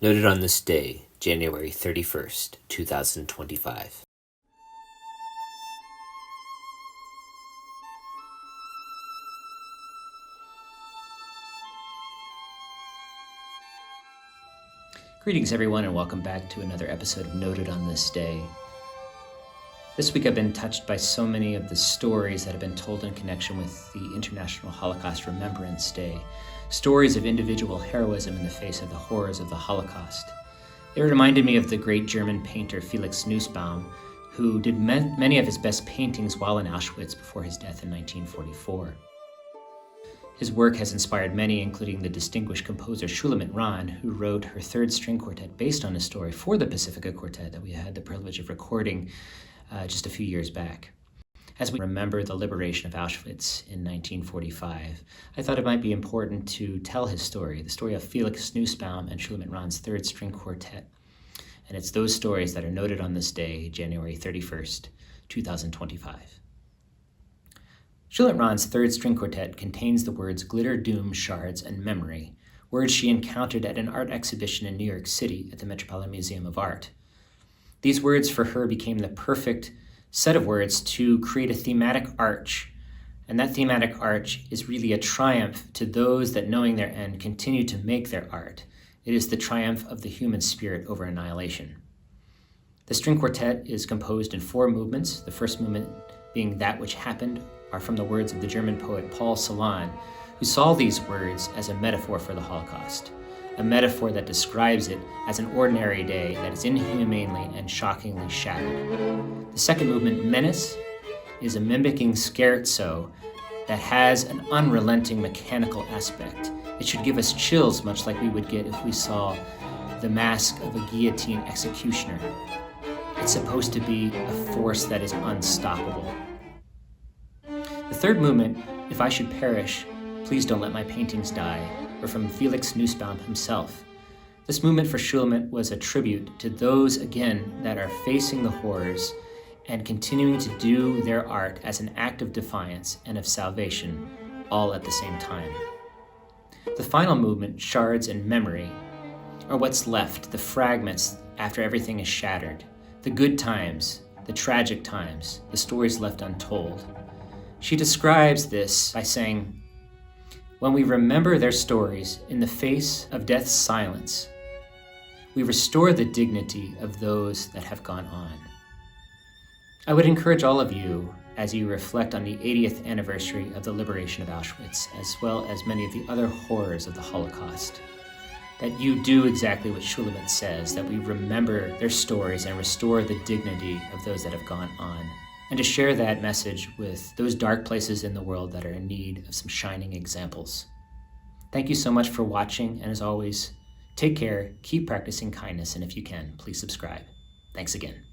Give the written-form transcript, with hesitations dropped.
Noted on this day, January 31st, 2025. Greetings everyone and welcome back to another episode of Noted on This Day. This week I've been touched by so many of the stories that have been told in connection with the International Holocaust Remembrance Day, stories of individual heroism in the face of the horrors of the Holocaust. It reminded me of the great German painter Felix Nussbaum, who did many of his best paintings while in Auschwitz before his death in 1944. His work has inspired many, including the distinguished composer Shulamit Ran, who wrote her third string quartet based on his story for the Pacifica Quartet that we had the privilege of recording just a few years back. As we remember the liberation of Auschwitz in 1945, I thought it might be important to tell his story, the story of Felix Nussbaum and Shulamit Ran's third string quartet. And it's those stories that are noted on this day, January 31st, 2025. Shulamit Ran's third string quartet contains the words glitter, doom, shards, and memory, words she encountered at an art exhibition in New York City at the Metropolitan Museum of Art. These words for her became the perfect set of words to create a thematic arch, and that thematic arch is really a triumph to those that, knowing their end, continue to make their art. It is the triumph of the human spirit over annihilation. The string quartet is composed in 4 movements, the first movement being That Which Happened, are from the words of the German poet Paul Celan, who saw these words as a metaphor for the Holocaust, a metaphor that describes it as an ordinary day that is inhumanely and shockingly shattered. The second movement, Menace, is a mimicking scherzo that has an unrelenting mechanical aspect. It should give us chills, much like we would get if we saw the mask of a guillotine executioner. It's supposed to be a force that is unstoppable. The third movement, If I Should Perish, Please Don't Let My Paintings Die, were from Felix Nussbaum himself. This movement for Shulamit was a tribute to those, again, that are facing the horrors and continuing to do their art as an act of defiance and of salvation, all at the same time. The final movement, Shards and Memory, are what's left, the fragments after everything is shattered, the good times, the tragic times, the stories left untold. She describes this by saying, "When we remember their stories in the face of death's silence, we restore the dignity of those that have gone on." I would encourage all of you, as you reflect on the 80th anniversary of the liberation of Auschwitz, as well as many of the other horrors of the Holocaust, that you do exactly what Shulamit says, that we remember their stories and restore the dignity of those that have gone on, and to share that message with those dark places in the world that are in need of some shining examples. Thank you so much for watching, and as always, take care, keep practicing kindness, and if you can, please subscribe. Thanks again.